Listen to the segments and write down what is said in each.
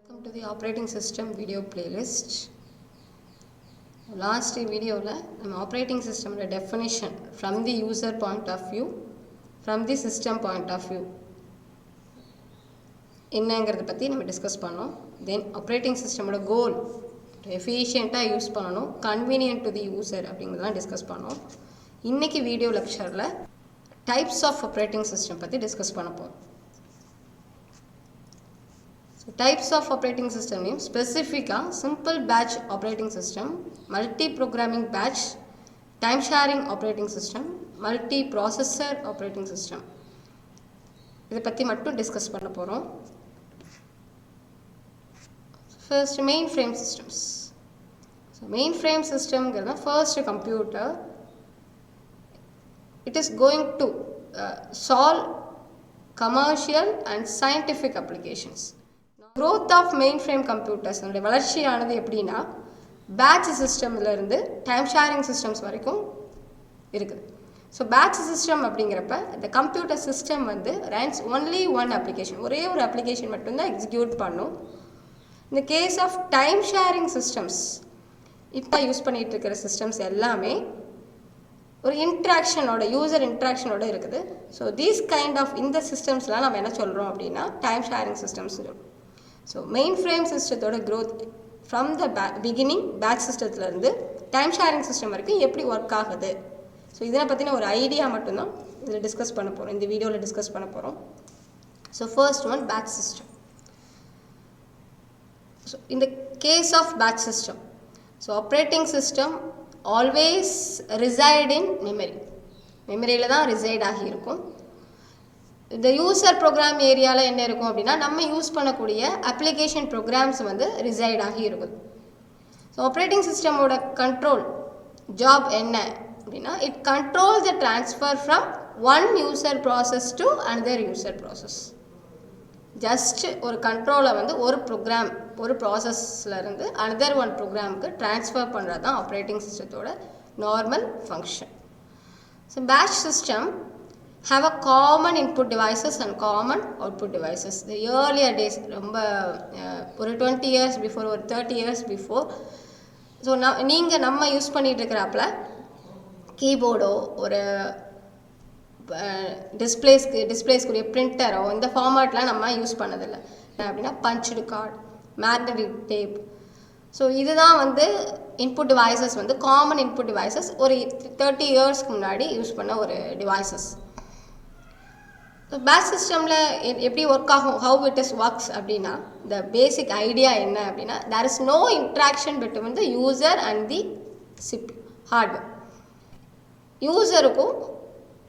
Welcome to the operating system video playlist. Last video operating system definition from the user point of view, from the system point of view என்னங்கிறத பற்றி நம்ம discuss பண்ணோம். தென் operating சிஸ்டமோட கோல் எஃபிஷியண்ட்டாக use பண்ணணும், convenient to the user அப்படிங்கிறதெல்லாம் discuss பண்ணோம். இன்றைக்கி video லெக்சரில் types of operating system பற்றி டிஸ்கஸ் பண்ண போகிறோம். Types of operating system name specific simple batch operating system, multi-programming batch, time sharing operating system, multi-processor operating system. இதை பற்றி மட்டும் டிஸ்கஸ் பண்ண போகிறோம். First mainframe systems. So mainframe system first computer, it is going to solve commercial and scientific applications. Growth of mainframe computers வளர்ச்சியானது எப்படின்னா batch சிஸ்டம்லேருந்து time sharing systems வரைக்கும் இருக்குது. ஸோ பேட்ச் சிஸ்டம் அப்படிங்கிறப்ப இந்த computer system runs only one application, ஒரே ஒரு application மட்டும்தான் எக்ஸிக்யூட் பண்ணும். இந்த case of time sharing systems இப்போ யூஸ் பண்ணிகிட்டு இருக்கிற சிஸ்டம்ஸ் எல்லாமே ஒரு இன்ட்ராக்ஷனோட, யூசர் இன்ட்ராக்ஷனோட இருக்குது. ஸோ தீஸ் கைண்ட் ஆஃப் இந்த சிஸ்டம்ஸ்லாம் நம்ம என்ன சொல்கிறோம் அப்படின்னா time sharing systems. So mainframe சிஸ்டத்தோட growth from the beginning batch சிஸ்டத்துலேருந்து டைம் ஷேரிங் சிஸ்டம் வரைக்கும் எப்படி ஒர்க் ஆகுது, ஸோ இதனை பற்றின ஒரு ஐடியா மட்டும்தான் இதில் டிஸ்கஸ் பண்ண போகிறோம், இந்த வீடியோவில் டிஸ்கஸ் பண்ண போகிறோம். So first one batch system. So இந்த case of batch system, so operating system always reside in மெமரியில் தான் ரிசைட் ஆகியிருக்கும். இந்த யூசர் ப்ரோக்ராம் ஏரியாவில் என்ன இருக்கும் அப்படின்னா நம்ம யூஸ் பண்ணக்கூடிய அப்ளிகேஷன் ப்ரோக்ராம்ஸ் ரிசைட் ஆகி இருக்குது. ஸோ ஆப்ரேட்டிங் சிஸ்டமோட கண்ட்ரோல் ஜாப் என்ன அப்படின்னா it control the transfer from one user process to another user process. Just ஒரு கண்ட்ரோலை ஒரு ப்ரோக்ராம், ஒரு ப்ராசஸ்லேருந்து அனதர் ஒன் ப்ரோக்ராமுக்கு ட்ரான்ஸ்ஃபர் பண்ணுறது தான் ஆப்ரேட்டிங் சிஸ்டத்தோட normal function. So batch system have a common input devices and common output devices. The earlier days ரொம்ப ஒரு 20 years before, ஒரு 30 years before, ஸோ நீங்கள் நம்ம யூஸ் பண்ணிகிட்டு இருக்கிறாப்புல கீபோர்டோ ஒரு டிஸ்பிளேஸ்க்குரிய பிரிண்டரோ இந்த ஃபார்மேட்லாம் நம்ம யூஸ் பண்ணதில்லை. அப்படின்னா punched card, magnetic tape. So இதுதான் input devices, common input devices ஒரு 30 இயர்ஸ்க்கு முன்னாடி யூஸ் பண்ண ஒரு டிவைசஸ். பேட்ச் சிஸ்டமில் எப்படி ஒர்க் ஆகும், ஹவு இட் இஸ் ஒர்க்ஸ் அப்படின்னா த பேசிக் ஐடியா என்ன அப்படின்னா there is no interaction between the user and the hardware. யூசருக்கும்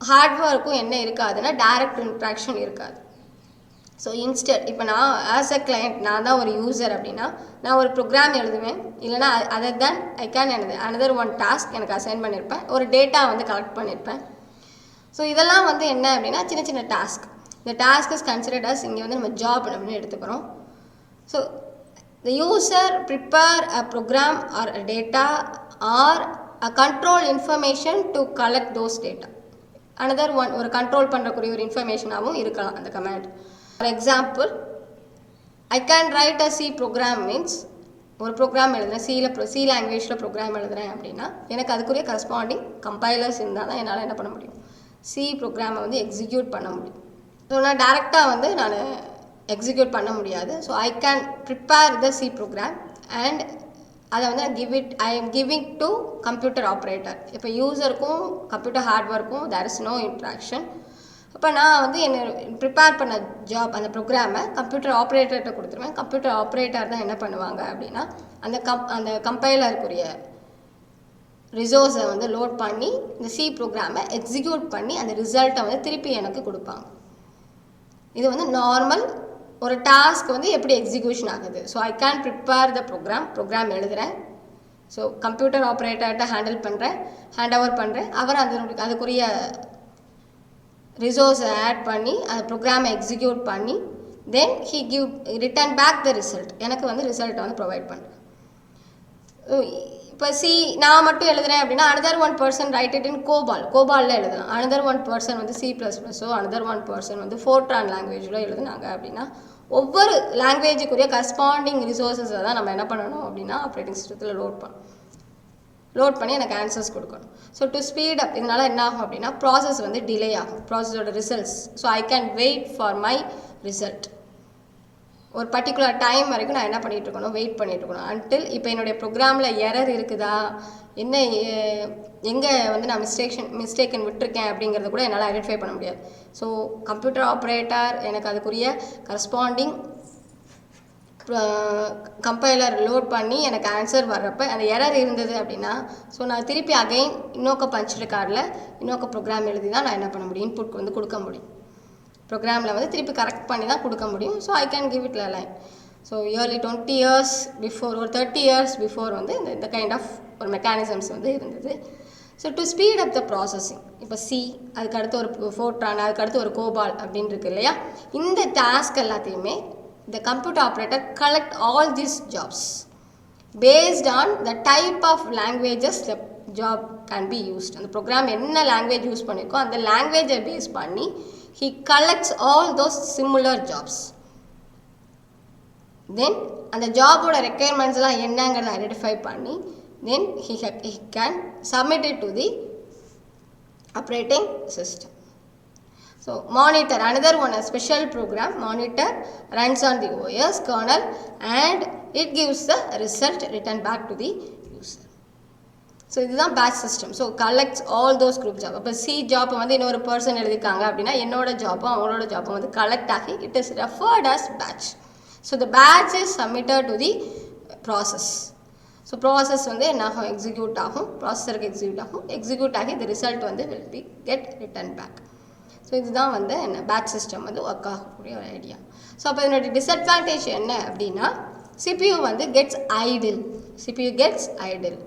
ஹார்ட்வேருக்கும் என்ன இருக்காதுன்னா டைரக்ட் இன்ட்ராக்ஷன் இருக்காது. ஸோ இன்ஸ்டன்ட் இப்போ நான் ஆஸ் அ கிளையண்ட், நான் தான் ஒரு யூசர் அப்படின்னா நான் ஒரு ப்ரோக்ராம் எழுதுவேன், இல்லைனா other than I can another one task எனக்கு அசைன் பண்ணியிருப்பேன், ஒரு டேட்டா கலெக்ட் பண்ணியிருப்பேன். ஸோ இதெல்லாம் என்ன அப்படின்னா சின்ன சின்ன டாஸ்க். இந்த டாஸ்க் இஸ் கன்சிடர்ட் அஸ் இங்கே நம்ம ஜாப் அப்படின்னு எடுத்துக்கிறோம். So the user prepare a program or a data or a control information to collect those data. Another one ஒரு கண்ட்ரோல் பண்ணுறக்கூடிய ஒரு இன்ஃபர்மேஷனாகவும் இருக்கலாம் அந்த command. For example, I can write a C program means ஒரு program எழுதுறேன், C லாங்குவேஜில் program எழுதுறேன் அப்படின்னா எனக்கு அதுக்குரிய கரஸ்பாண்டிங் கம்பைலர்ஸ் இருந்தால் தான் என்னால் என்ன பண்ண முடியும், சி ப்ரோக்ராமை எக்ஸிக்யூட் பண்ண முடியும். ஸோ நான் டேரெக்டாக நான் எக்ஸிக்யூட் பண்ண முடியாது. So I can prepare the C program and அதை I am giving to computer operator. இப்போ யூசருக்கும் கம்ப்யூட்டர் ஹார்ட்வேருக்கும் தேர் இஸ் நோ இன்ட்ராக்ஷன். அப்போ நான் என்ன ப்ரிப்பேர் பண்ண ஜாப் அந்த ப்ரோக்ராமை கம்ப்யூட்டர் ஆப்ரேட்டர்கிட்ட கொடுத்துருவேன். கம்ப்யூட்டர் ஆப்ரேட்டர் தான் என்ன பண்ணுவாங்க அப்படின்னா அந்த கம்பைலருக்குரிய ரிசோர்ஸை லோட் பண்ணி இந்த சி ப்ரோக்ராமை எக்ஸிக்யூட் பண்ணி அந்த ரிசல்ட்டை திருப்பி எனக்கு கொடுப்பாங்க. இது நார்மல் ஒரு டாஸ்க் எப்படி எக்ஸிக்யூஷன் ஆகுது. So I can prepare the program எழுதுகிறேன். ஸோ கம்ப்யூட்டர் ஆப்ரேட்டர்கிட்ட ஹேண்ட் ஓவர் பண்ணுறேன். அவர் அதுக்குரிய ரிசோர்ஸை ஆட் பண்ணி அந்த ப்ரோக்ராமை எக்ஸிக்யூட் பண்ணி then he return back the result, எனக்கு ரிசல்ட்டை ப்ரொவைட் பண்ணுறேன். இப்போ சி நான் மட்டும் எழுதுறேன் அப்படின்னா another one person write it in கோபாலில் எழுதலாம். அனதர் ஒன் பர்சன் C++ஸோ அனதர் ஒன் பர்சன் ஃபோர்ட்ரான் லாங்குவேஜில் எழுதுனாங்க அப்படின்னா ஒவ்வொரு லாங்குவேஜுக்குரிய கரஸ்பாண்டிங் ரிசோர்ஸஸை தான் நம்ம என்ன பண்ணணும் அப்படின்னா ஆப்ரேட்டிங் சிஸ்டத்தில் லோட் பண்ணி எனக்கு ஆன்சர்ஸ் கொடுக்கணும். ஸோ டு ஸ்பீட் அப் இதனால் என்ன ஆகும் அப்படின்னா ப்ராசஸ் வந்து டிலே ஆகும், ப்ராசஸோட results. So I can wait for my result. ஒரு பர்டிகுலர் டைம் வரைக்கும் நான் என்ன பண்ணிகிட்டு இருக்கணும், வெயிட் பண்ணிகிட்டு இருக்கணும். அன்டில் இப்போ என்னுடைய ப்ரோக்ராமில் எரர் இருக்குதா, என்ன எங்கே வந்து நான் மிஸ்டேக்கன் விட்டுருக்கேன் அப்படிங்கிறத கூட என்னால் ஐடென்டிஃபை பண்ண முடியாது. ஸோ கம்ப்யூட்டர் ஆப்ரேட்டர் எனக்கு அதுக்குரிய கரஸ்பாண்டிங் கம்பைலர் லோட் பண்ணி எனக்கு ஆன்சர் வர்றப்ப அந்த எரர் இருந்தது அப்படின்னா ஸோ நான் திருப்பி அகைன் இன்னொக்க பஞ்ச்டு கார்டில் இன்னொக்க ப்ரோக்ராம் எழுதி தான் நான் என்ன பண்ண முடியும், இன்புட் வந்து கொடுக்க முடியும். ப்ரோக்ராமில் வந்து திருப்பி கரெக்ட் பண்ணி தான் கொடுக்க முடியும். So I can give it line. So early 20 years before, ஒரு 30 years பிஃபோர் வந்து இந்த கைண்ட் ஆஃப் ஒரு மெக்கானிசம்ஸ் வந்து இருந்தது. So to speed up the processing, இப்போ சி, அதுக்கடுத்து ஒரு ஃபோர்ட்ரான், அதுக்கடுத்து ஒரு கோபால் அப்படின்னு இருக்கு இல்லையா, இந்த டாஸ்க் எல்லாத்தையுமே the computer operator collect all these jobs based on the type of languages the job can be used. அந்த ப்ரோக்ராம் என்ன லாங்குவேஜ் யூஸ் பண்ணியிருக்கோ அந்த லாங்குவேஜை பேஸ் பண்ணி he collects all those similar jobs. then அந்த ஜாபோட ரெக்குயர்மெண்ட்ஸ்லாம் என்னங்கிறத ஐடென்டிஃபை பண்ணி then he can submit it to the operating system. So monitor, another one, a special program, monitor runs on the OS kernel and it gives the result returned back to the user. So this is a batch system. So collects all those group job. இப்போ C job வந்து இன்னொரு person எழுதிருக்காங்க அப்படின்னா என்னோட ஜாப்பும் அவங்களோட ஜாப்பும் வந்து collect ஆகி it is referred as batch. So the batch is submitted to the process. So process வந்து என்ன ஆகும், எக்ஸிக்யூட் ஆகும், ப்ராசஸருக்கு எக்ஸிக்யூட் ஆகி the result வந்து will be get returned back. So இதுதான் வந்து என்ன பேட்ச் சிஸ்டம் வந்து ஒர்க் ஆகக்கூடிய ஒரு ஐடியா. ஸோ அப்போ இதனுடைய டிஸ்அட்வான்டேஜ் என்ன அப்படின்னா CPU வந்து gets idle.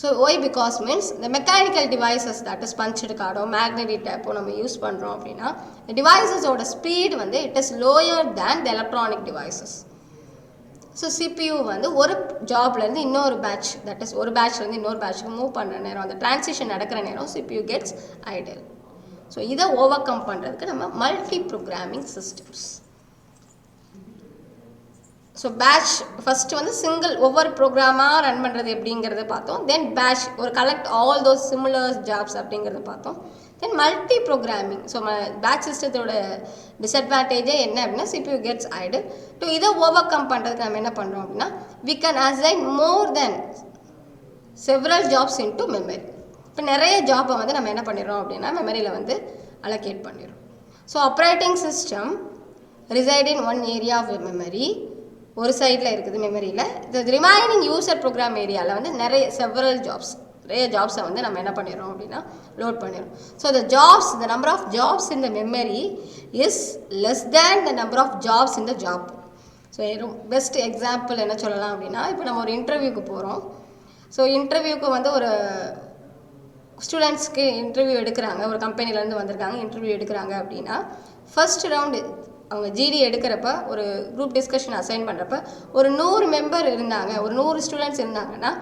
So why because means இந்த mechanical devices that is punched கார்டோ மேக்னெட்டிக் டைப்போ நம்ம யூஸ் பண்ணுறோம் அப்படின்னா இந்த டிவைசஸோட ஸ்பீடு வந்து it is lower than the electronic devices. So CPU வந்து ஒரு ஜாப்லேருந்து இன்னொரு பேட்ச், தட் இஸ் ஒரு பேட்ச்லேருந்து இன்னொரு பேட்சுக்கு மூவ் பண்ணுற நேரம், அந்த டிரான்சிஷன் நடக்கிற நேரம் CPU கெட்ஸ் ஐடில். ஸோ இதை ஓவர் கம் பண்ணுறதுக்கு நம்ம multi programming systems. So batch first வந்து சிங்கிள் ஒவ்வொரு ப்ரோக்ராமாக ரன் பண்ணுறது எப்படிங்கிறத பார்த்தோம். தென் பேட்ச் ஒரு collect all those similar jobs அப்படிங்கிறத பார்த்தோம். Then multi programming. So batch சிஸ்டத்தோட டிஸ்அட்வான்டேஜே என்ன அப்படின்னா CPU கெட்ஸ் ஐடில். ஸோ இதை ஓவர் கம் பண்ணுறதுக்கு நம்ம என்ன பண்ணுறோம் அப்படின்னா we can assign more than several jobs into memory. இப்போ நிறைய ஜாப்பை வந்து நம்ம என்ன பண்ணிடுறோம் அப்படின்னா மெமரியில் வந்து அலோகேட் பண்ணிடுறோம். So operating system reside in one area of memory, ஒரு சைடில் இருக்குது மெமரியில். இந்த ரிமைனிங் யூசர் ப்ரோக்ராம் ஏரியாவில் வந்து நிறைய ஜாப்ஸை வந்து நம்ம என்ன பண்ணிடுறோம் அப்படின்னா லோட் பண்ணிடுறோம். So the number of jobs in the memory is less than the number of jobs in the job. So best example என்ன சொல்லலாம் அப்படின்னா இப்போ நம்ம ஒரு இன்டர்வியூக்கு போகிறோம். ஸோ இன்டர்வியூக்கு வந்து ஒரு ஸ்டூடெண்ட்ஸ்க்கு இன்டர்வியூ எடுக்கிறாங்க, ஒரு கம்பெனிலேருந்து வந்திருக்காங்க, இன்டர்வியூ எடுக்கிறாங்க அப்படின்னா ஃபர்ஸ்ட் ரவுண்டு அவங்க ஜிடி எடுக்கிறப்ப ஒரு குரூப் டிஸ்கஷன் அசைன் பண்ணுறப்ப ஒரு 100 மெம்பர் இருந்தாங்க, ஒரு 100 ஸ்டூடெண்ட்ஸ் இருந்தாங்கன்னா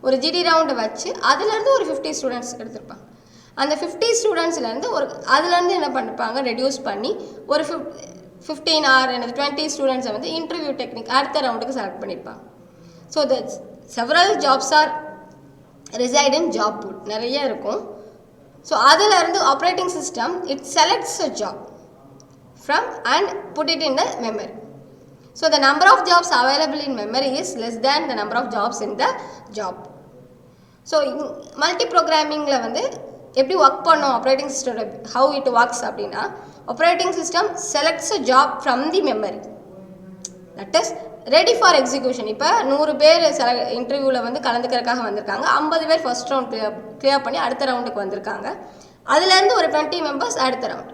ஒரு ஜிடி ரவுண்டை வச்சு அதுலேருந்து ஒரு 50 ஸ்டூடெண்ட்ஸ் எடுத்திருப்பாங்க. அந்த 50 ஸ்டூடெண்ட்ஸ்லேருந்து அதுலேருந்து என்ன பண்ணிருப்பாங்க, ரெடியூஸ் பண்ணி ஒரு 15 ஆர் 20 ஸ்டூடெண்ட்ஸை வந்து இன்டர்வியூ டெக்னிக் அடுத்த ரவுண்டுக்கு செலக்ட் பண்ணியிருப்பாங்க. So several jobs are reside in job pool நிறைய இருக்கும். ஸோ அதிலிருந்து operating system it selects a job from and put it in the memory. So the number of jobs available in memory is less than the number of jobs in the job. So multi ப்ரோக்ராமிங்கில் வந்து எப்படி work பண்ணோம் operating சிஸ்டோட how it works அப்படின்னா operating system selects a job from the memory that is ready for execution. இப்போ 100 பேர் இன்டர்வியூவில் வந்து கலந்துக்கிறதுக்காக வந்திருக்காங்க, 50 பேர் ஃபர்ஸ்ட் ரவுண்ட் கிளியர் பண்ணி அடுத்த ரவுண்டுக்கு வந்திருக்காங்க. அதுலேருந்து ஒரு 20 மெம்பர்ஸ் அடுத்த ரவுண்டு.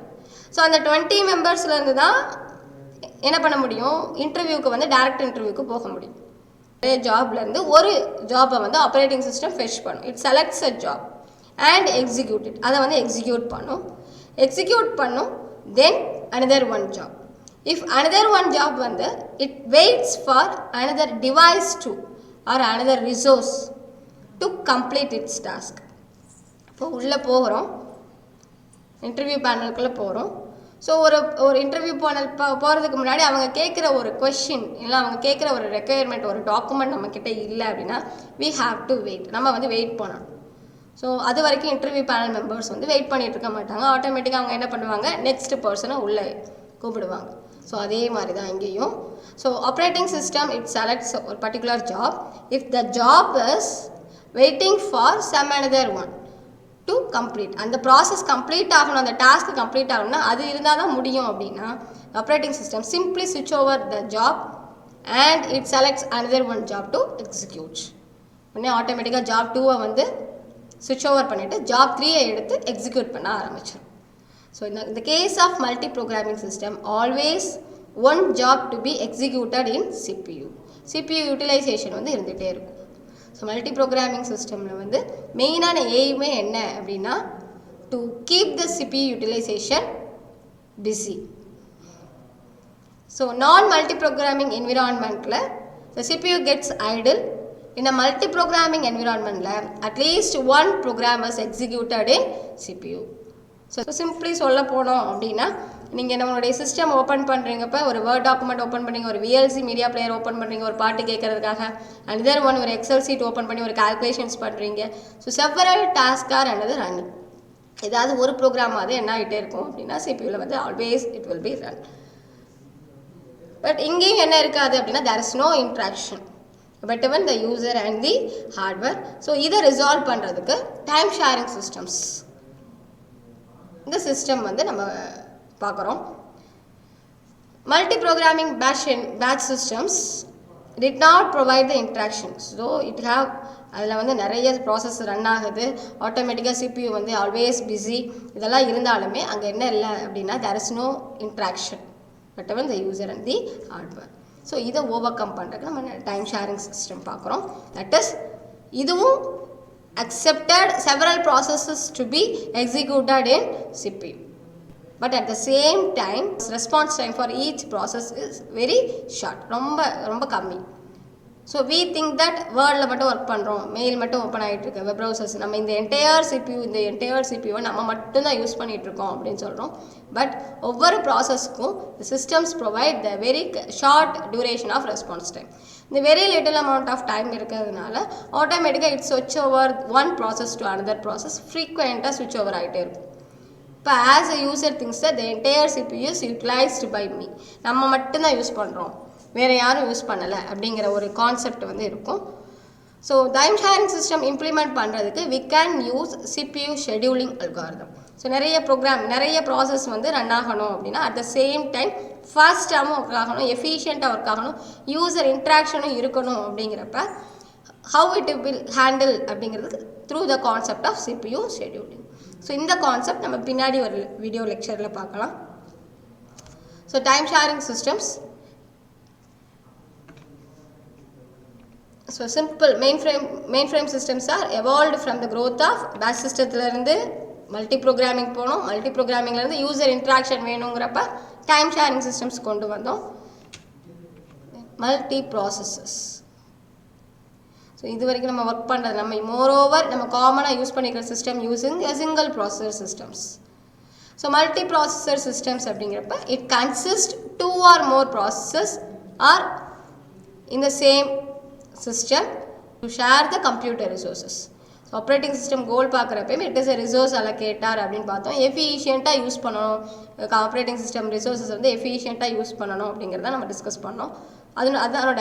ஸோ அந்த 20 மெம்பர்ஸ்லேருந்து தான் என்ன பண்ண முடியும், இன்டர்வியூக்கு வந்து டைரக்ட் இன்டர்வியூக்கு போக முடியும். ஜாப்லேருந்து ஒரு ஜாப்பை வந்து ஆப்ரேட்டிங் சிஸ்டம் ஃபெச் பண்ணும். It selects a job and execute it. அதை வந்து எக்ஸிக்யூட் பண்ணும். தென் another one job. If another one job வந்து it waits for another device to or another resource to complete its task. இப்போ உள்ளே போகிறோம், interview பேனலுக்குள்ளே போகிறோம். So ஒரு இன்டர்வியூ போகிறதுக்கு முன்னாடி அவங்க கேட்குற ஒரு கொஷின் இல்லை அவங்க கேட்குற ஒரு ரெக்குயர்மெண்ட் ஒரு டாக்குமெண்ட் நம்மக்கிட்ட இல்லை அப்படின்னா வி ஹாவ் டு வெயிட், நம்ம வந்து வெயிட் பண்ணணும். ஸோ அது வரைக்கும் இன்டர்வியூ பேனல் மெம்பர்ஸ் வந்து வெயிட் பண்ணிட்டு இருக்க மாட்டாங்க. ஆட்டோமேட்டிக்காக அவங்க என்ன பண்ணுவாங்க, நெக்ஸ்ட் பர்சனை உள்ளே கூப்பிடுவாங்க. ஸோ அதே மாதிரி தான் இங்கேயும். So operating system it selects ஒரு particular job if the job is waiting for some another one to complete. அந்த ப்ராசஸ் கம்ப்ளீட் ஆகணும், அந்த டாஸ்க் கம்ப்ளீட் ஆகணும்னா அது இருந்தால் தான் முடியும் அப்படின்னா ஆப்ரேட்டிங் சிஸ்டம் சிம்பிளி ஸ்விட்ச் over the job and it selects another one job to execute. உடனே ஆட்டோமேட்டிக்காக ஜாப் 2 வந்து ஸ்விட்ச் ஓவர் பண்ணிவிட்டு ஜாப் 3 எடுத்து எக்ஸிக்யூட் பண்ண ஆரம்பிச்சிடும். ஸோ இந்த case of multiprogramming system always one job to be executed in CPU. CPU utilization வந்து இருந்துகிட்டே இருக்கும். ஸோ மல்டி ப்ரோக்ராமிங் சிஸ்டமில் வந்து மெயினான எய்மே என்ன அப்படின்னா to keep the CPU utilization busy. So நான் மல்டி ப்ரோக்ராமிங் என்விரான்மெண்ட்டில் the CPU gets idle. In a multi-programming environment, at least one program is executed in CPU. So simply சொல்ல போனோம் அப்படின்னா நீங்கள் நம்மளுடைய சிஸ்டம் ஓப்பன் பண்ணுறீங்கப்போ ஒரு வேர்ட் டாக்குமெண்ட் ஓப்பன் பண்ணுறீங்க, ஒரு விஎல்சி மீடியா பிளேயர் ஓப்பன் பண்ணுறீங்க ஒரு பாட்டு கேட்கறதுக்காக, அண்ட் இதர் ஒன் ஒரு எக்ஸல் சீட் ஓப்பன் பண்ணி ஒரு கால்குலேஷன்ஸ் பண்ணுறீங்க. ஸோ செவரல் டாஸ்க் ஆர் அண்டது ரன்னிங். ஏதாவது ஒரு ப்ரோக்ராம் அது என்ன ஆகிட்டே இருக்கும் அப்படின்னா சிபியூவில் வந்து always it will B run. But இங்கேயும் என்ன இருக்காது அப்படின்னா there is no interaction between the user and the hardware. So இதை ரிசால்வ் பண்ணுறதுக்கு டைம் ஷேரிங் சிஸ்டம்ஸ் இந்த சிஸ்டம் வந்து நம்ம பார்க்குறோம். Multiprogramming batch systems did not provide the interaction. So it have அதில் வந்து நிறைய ப்ராசஸ் ரன் ஆகுது, ஆட்டோமேட்டிக்காக சிபியூ வந்து ஆல்வேஸ் பிஸி. இதெல்லாம் இருந்தாலுமே அங்கே என்ன இல்லை அப்படின்னா there is no interaction between the user and the hardware. So இதை ஓவர் கம் பண்ணுறதுக்கு நம்ம டைம் ஷேரிங் சிஸ்டம் பார்க்குறோம். தட் இஸ் இதுவும் accepted several processes to be executed in CPU, but at the same time response time for each process is very short, ரொம்ப கம்மி. So we think that வேர்டில் மட்டும் work பண்ணுறோம், mail மட்டும் open ஆகிட்டு இருக்கு, வெப் ப்ரௌசர்ஸ் நம்ம இந்த என்டையர் சிபியூவை நம்ம மட்டும்தான் யூஸ் பண்ணிகிட்ருக்கோம் அப்படின்னு சொல்கிறோம். பட் ஒவ்வொரு ப்ராசஸ்க்கும் systems provide the very short duration of response time. இந்த very little amount of time இருக்கிறதுனால ஆட்டோமேட்டிக்காக இட்ஸ் ஸ்விட்ச் over one process to another process ஃப்ரீக்வெண்ட்டாக ஸ்விட்ச் ஓவர் ஆகிட்டே இருக்கும். இப்போ as a user things the entire CPU is utilized by me, நம்ம மட்டும்தான் யூஸ் பண்ணுறோம், வேறு யாரும் யூஸ் பண்ணலை அப்படிங்கிற ஒரு கான்செப்ட் வந்து இருக்கும். So time sharing system implement பண்ணுறதுக்கு we can use CPU scheduling algorithm. So நிறைய ப்ராசஸ் வந்து ரன் ஆகணும் அப்படின்னா அட் த சேம் டைம் ஃபாஸ்ட்டாகவும் ஒர்க் ஆகணும், எஃபிஷியண்ட்டாக ஒர்க் ஆகணும், யூசர் இன்ட்ராக்ஷனும் இருக்கணும். அப்படிங்கிறப்ப ஹவு இட் வில் ஹேண்டில் அப்படிங்கிறதுக்கு through the concept of CPU scheduling. So இந்த கான்செப்ட் நம்ம பின்னாடி ஒரு வீடியோ லெக்சரில் பார்க்கலாம். So time sharing systems. So simple mainframe systems are evolved from the growth of batch சிஸ்டத்துலேருந்து மல்டி ப்ரோக்ராமிங் போனோம், multi ப்ரோக்ராமிங்லேருந்து user interaction வேணுங்கிறப்ப time sharing systems கொண்டு வந்தோம். Multi processes. ஸோ இது வரைக்கும் நம்ம ஒர்க் பண்ணுறது நம்ம மோரோவர் நம்ம காமனாக யூஸ் பண்ணிக்கிற system using single processor systems. So multi processor systems அப்படிங்கிறப்ப it consist 2 or more processors are in the same system to share the computer resources. So operating system goal பார்க்குறப்ப it is a resource allocator அப்படின்னு பார்த்தோம். எஃபிஷியண்ட்டாக use பண்ணணும், operating system resources வந்து எஃபிஷியண்ட்டாக use பண்ணணும் அப்படிங்கிறத நம்ம டிஸ்கஸ் பண்ணோம். அதனோட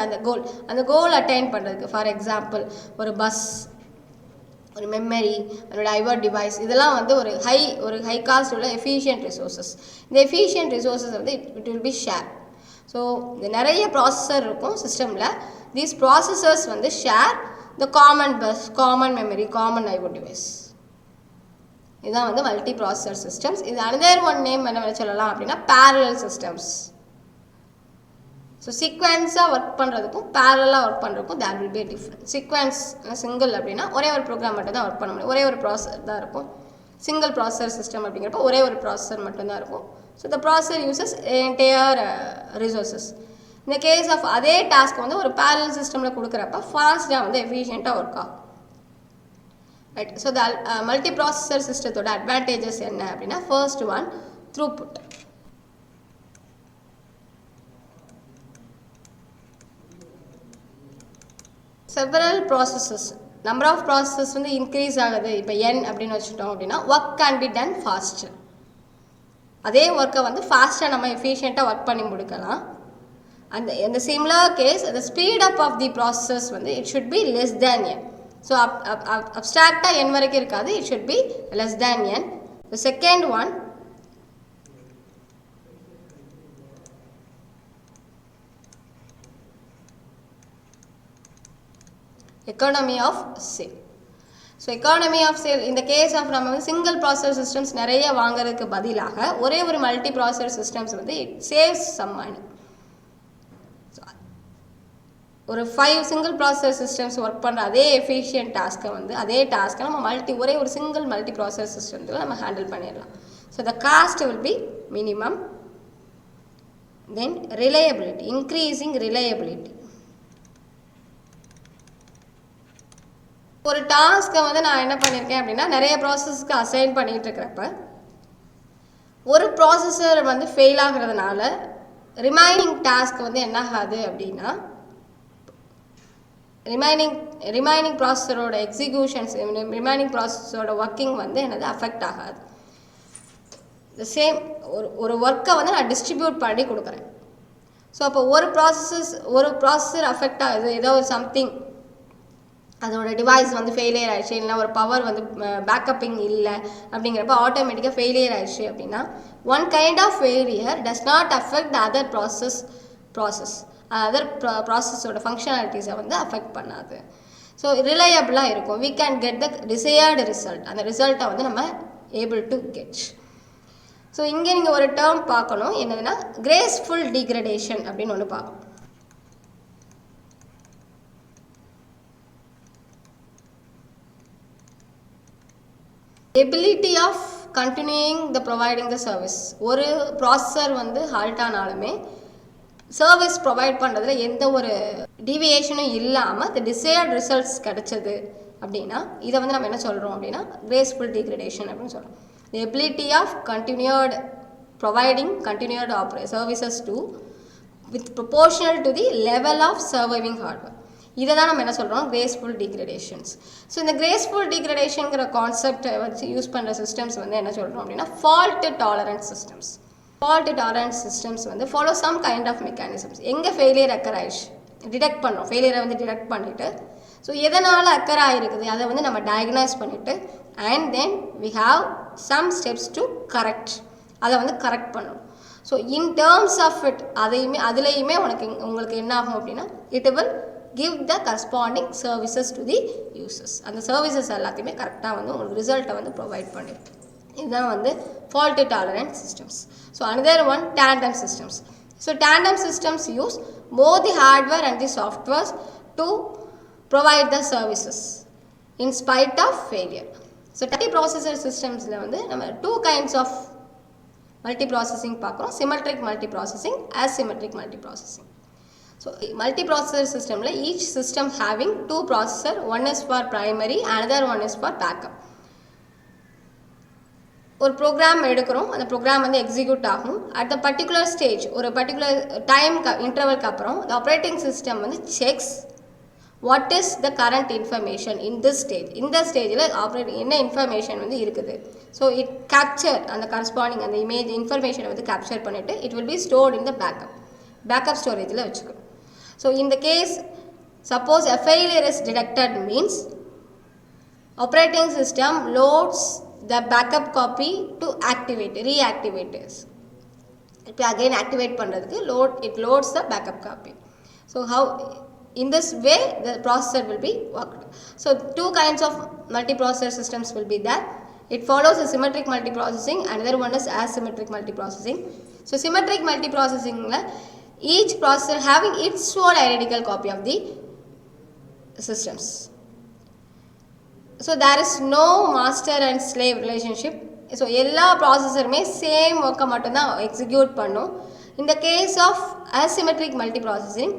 அந்த கோல் அட்டைன் பண்ணுறதுக்கு ஃபார் எக்ஸாம்பிள் ஒரு பஸ், ஒரு மெமரி, அதோட ஐவர் டிவைஸ், இதெல்லாம் வந்து ஒரு ஹை காஸ்ட் உள்ள எஃபிஷியன்ட் ரிசோர்ஸஸ். இந்த எஃபிஷியன்ட் ரிசோர்ஸஸ் வந்து it will B share. So இந்த நிறைய ப்ராசஸர் இருக்கும் சிஸ்டமில். தீஸ் ப்ராசஸர்ஸ் வந்து share the common bus, common memory, common ஐவர் டிவைஸ். இதுதான் வந்து மல்டி ப்ராசஸர் சிஸ்டம்ஸ். இது அனதர் ஒன் நேம் என்ன சொல்லலாம் அப்படின்னா parallel சிஸ்டம்ஸ். ஸோ சீக்வன்ஸாக ஒர்க் பண்ணுறதுக்கும் பேரலாக ஒர்க் பண்ணுறதுக்கும் there will be different. Sequence single அப்படின்னா ஒரே ஒரு ப்ரோக்ராம் மட்டும் தான் ஒர்க் பண்ண முடியும், ஒரே ஒரு ப்ராசஸர் தான் இருக்கும். சிங்கிள் ப்ராசஸர் சிஸ்டம் அப்படிங்கிறப்ப ஒரே ஒரு ப்ராசஸர் மட்டும்தான் இருக்கும். So the processor uses entire resources. இந்த கேஸ் ஆஃப் அதே டாஸ்க் வந்து ஒரு பேரலல் சிஸ்டமில் கொடுக்குறப்ப ஃபாஸ்ட்டாக வந்து எஃபிஷியண்ட்டாக ஒர்க் ஆகும். Right. So the multi processor சிஸ்டத்தோட அட்வான்டேஜஸ் என்ன அப்படின்னா first one throughput. several processes, number of processes வந்து increase ஆகுது. இப்போ n அப்படின்னு வச்சுட்டோம் அப்படின்னா work can be done faster. அதே ஒர்க்கை வந்து ஃபாஸ்ட்டாக நம்ம எஃபிஷியண்ட்டாக ஒர்க் பண்ணி முடிக்கலாம். அந்த இந்த similar case the speed up of the process வந்து it should be less than n. So அப்ஸ்ட்ராக்டாக n வரைக்கும் இருக்காது, it should be less than n. The second one, economy of scale. So economy of scale இந்த case of நம்ம வந்து single processor systems நிறைய வாங்குறதுக்கு பதிலாக ஒரே ஒரு மல்டி ப்ராசஸர் சிஸ்டம்ஸ் வந்து இட் சேவ்ஸ் சம் மணி. ஒரு 5 சிங்கிள் ப்ராசஸர் சிஸ்டம்ஸ் ஒர்க் பண்ணுற அதே எஃபிஷியன்ட் டாஸ்க்கை வந்து அதே டாஸ்க்கை நம்ம ஒரே ஒரு சிங்கிள் மல்டி ப்ராசஸர் சிஸ்டத்தில் நம்ம ஹேண்டில் பண்ணிடலாம். So the cost will be minimum. Then reliability, increasing reliability. ஒரு டாஸ்க்கை வந்து நான் என்ன பண்ணியிருக்கேன் அப்படின்னா நிறைய ப்ராசஸ்க்கு அசைன் பண்ணிகிட்டு இருக்கிறப்ப ஒரு ப்ராசஸர் வந்து ஃபெயில் ஆகிறதுனால ரிமைனிங் டாஸ்க் வந்து என்ன ஆகாது அப்படின்னா ரிமைனிங் ப்ராசஸரோட எக்ஸிக்யூஷன்ஸ், ரிமைனிங் ப்ராசஸரோட ஒர்க்கிங் வந்து என்னது அஃபெக்ட் ஆகாது. சேம் ஒரு ஒர்க்கை வந்து நான் டிஸ்ட்ரிபியூட் பண்ணி கொடுக்குறேன். ஸோ அப்போ ஒரு ப்ராசஸர் அஃபெக்ட் ஆகுது, ஏதோ ஒரு சம்திங் அதோட டிவைஸ் வந்து ஃபெயிலியர் ஆயிடுச்சு, இல்லைனா ஒரு பவர் வந்து பேக்கப்பிங் இல்லை அப்படிங்கிறப்ப ஆட்டோமேட்டிக்காக ஃபெயிலியர் ஆயிடுச்சு அப்படின்னா one kind of failure does not affect the other ப்ராசஸோட ஃபங்க்ஷனாலிட்டிஸை வந்து அஃபெக்ட் பண்ணாது. ஸோ ரிலையபிளாக இருக்கும். We can get the desired result. அந்த ரிசல்ட்டை வந்து நம்ம ஏபிள் டு கெட். ஸோ இங்கே நீங்கள் ஒரு டேர்ம் பார்க்கணும், என்னதுன்னா கிரேஸ்ஃபுல் டிகிரடேஷன் அப்படின்னு ஒன்று பார்க்கணும். Ability of continuing the providing the service. ஒரு ப்ராசஸர் வந்து ஹால்ட் ஆனாலுமே சர்வீஸ் ப்ரொவைட் பண்ணுறதுல எந்த ஒரு டீவியேஷனும் இல்லாமல் த டிசையர்ட் ரிசல்ட்ஸ் கிடச்சது அப்படின்னா இதை வந்து நம்ம என்ன சொல்கிறோம் அப்படின்னா கிரேஸ்ஃபுல் டிகிரடேஷன் அப்படின்னு சொல்கிறோம். The ability of providing continued services to with proportional to the level of surviving hardware. இதை தான் நம்ம என்ன சொல்கிறோம் கிரேஸ்ஃபுல் டிகிரடேஷன்ஸ். ஸோ இந்த கிரேஸ்ஃபுல் டிகிரடேஷனுங்கிற கான்செப்டை வச்சு யூஸ் பண்ணுற சிஸ்டம்ஸ் வந்து என்ன சொல்கிறோம் அப்படின்னா fault tolerance systems. Fault tolerance systems வந்து follow some kind of mechanisms. எங்கே ஃபெயிலியர் அக்கர் ஆயிடுச்சு டிடெக்ட் பண்ணுறோம், ஃபெயிலியரை வந்து டிடெக்ட் பண்ணிவிட்டு ஸோ எதனால் அக்கர் ஆகிருக்குது அதை வந்து நம்ம டயக்னைஸ் பண்ணிவிட்டு and then we have some steps to correct, அதை வந்து கரெக்ட் பண்ணணும். So in terms of it அதுலேயுமே உங்களுக்கு என்ன ஆகும் அப்படின்னா it will give the corresponding services to the users. அந்த சர்வீசஸ் எல்லாத்தையுமே கரெக்டாக வந்து உங்களுக்கு ரிசல்ட்டை வந்து ப்ரொவைட் பண்ணிடும். இதுதான் வந்து fault tolerant systems. So another one tandem systems. So tandem systems use both the hardware and the softwares to provide the services in spite of failure. So multiprocessor systems வந்து நம்ம 2 kinds of multiprocessing பார்க்குறோம். symmetric multiprocessing, asymmetric multiprocessing. So multiprocessor system la each system having 2 processor, one is for primary, another one is for backup. ஒரு program எடுக்கிறோம், அந்த program வந்து execute ஆகும். At the particular stage ஒரு particular time இன்டர்வல்க்கு அப்புறம் the operating system வந்து checks what is the current information in this stage. இந்த ஸ்டேஜில் என்ன இன்ஃபர்மேஷன் வந்து இருக்குது. ஸோ இட் கேப்சர் அந்த கரஸ்பாண்டிங் அந்த இமேஜ் இன்ஃபர்மேஷனை வந்து கேப்சர் பண்ணிவிட்டு it will be stored in the backup ஸ்டோரேஜில் வச்சுக்கணும். So in the case, suppose a failure is detected means operating system loads the backup copy to reactivate this. இப்போ again activate பண்ணுறதுக்கு it loads the backup copy. So how in this way the processor will be worked. So 2 kinds of multiprocessor systems will be there. It follows a symmetric multiprocessing, another one is asymmetric multiprocessing. So symmetric multiprocessing each processor having its own identical copy of the systems. So there is no master and slave relationship. So எல்லா ப்ராசஸருமே same ஒர்க்கை மட்டும்தான் execute பண்ணும். In the case of asymmetric multiprocessing,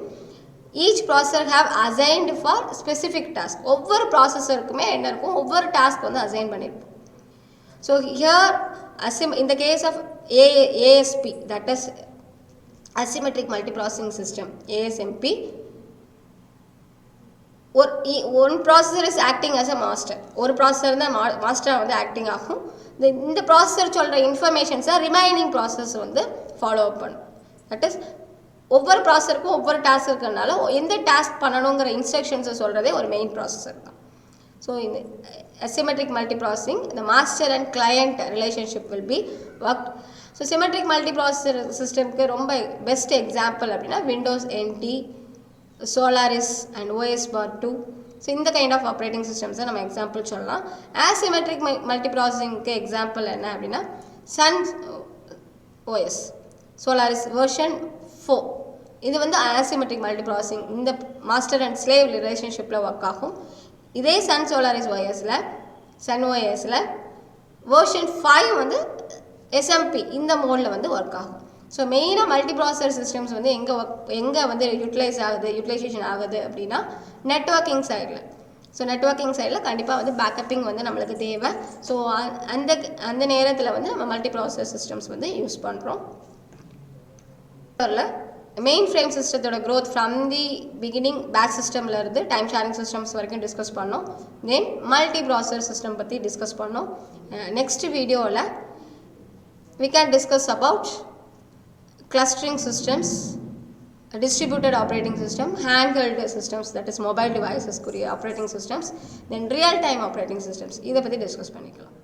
each processor have assigned for specific task. ஒவ்வொரு ப்ராசஸருக்குமே என்ன இருக்கும், ஒவ்வொரு task வந்து assign பண்ணியிருப்போம். So here in the case of ASP, that is asymmetric multiprocessing system, ASMP, one processor is acting as a master. ஒரு processor தான் master வந்து acting ஆகும். இந்த ப்ராசஸர் சொல்கிற இன்ஃபர்மேஷன்ஸை ரிமைனிங் ப்ராசஸ் வந்து ஃபாலோ அப் பண்ணும். தட் இஸ் ஒவ்வொரு ப்ராசஸருக்கும் ஒவ்வொரு டாஸ்க் இருக்கிறதுனால எந்த டாஸ்க் பண்ணணுங்கிற இன்ஸ்ட்ரக்ஷன்ஸை சொல்கிறதே ஒரு மெயின் ப்ராசஸர் தான். ஸோ இந்த asymmetric multiprocessing, the master and client relationship will be worked. So symmetric multiprocessor சிஸ்டம்க்கு ரொம்ப பெஸ்ட் எக்ஸாம்பிள் அப்படின்னா Windows NT, Solaris and OS bar 2. So இந்த கைண்ட் ஆஃப் ஆப்ரேட்டிங் சிஸ்டம்ஸை நம்ம எக்ஸாம்பிள் சொல்லலாம். asymmetric multiprocessingக்கு எக்ஸாம்பிள் என்ன அப்படின்னா Sun OS, Solaris version 4. இது வந்து asymmetric multiprocessing, இந்த மாஸ்டர் அண்ட் ஸ்லேவ் ரிலேஷன்ஷிப்பில் ஒர்க் ஆகும். இதே Sun Solaris OSல Sun OSல வெர்ஷன் 5 வந்து SMP இந்த மோடில் வந்து ஒர்க் ஆகும். ஸோ மெயினாக மல்டி ப்ராசஸர் சிஸ்டம்ஸ் வந்து எங்கே வந்து யூட்டிலைசேஷன் ஆகுது அப்படின்னா நெட்வொர்க்கிங் சைடில். ஸோ நெட்வொர்க்கிங் சைடில் கண்டிப்பாக வந்து பேக்கப்பிங் வந்து நம்மளுக்கு தேவை. ஸோ அந்த நேரத்தில் வந்து நம்ம மல்டி ப்ராசஸர் சிஸ்டம்ஸ் வந்து யூஸ் பண்ணுறோம். மெயின் ஃப்ரேம் சிஸ்டத்தோட growth from the beginning batch சிஸ்டமில் இருந்து டைம் ஷேரிங் சிஸ்டம்ஸ் வரைக்கும் டிஸ்கஸ் பண்ணோம். தென் மல்டி ப்ராசஸர் சிஸ்டம் பற்றி டிஸ்கஸ் பண்ணோம். நெக்ஸ்ட் வீடியோவில் we can discuss about clustering systems, distributed operating system, handheld systems, that is mobile devices operating systems, then real time operating systems. இதை பற்றி discuss பண்ணிக்கலாம்.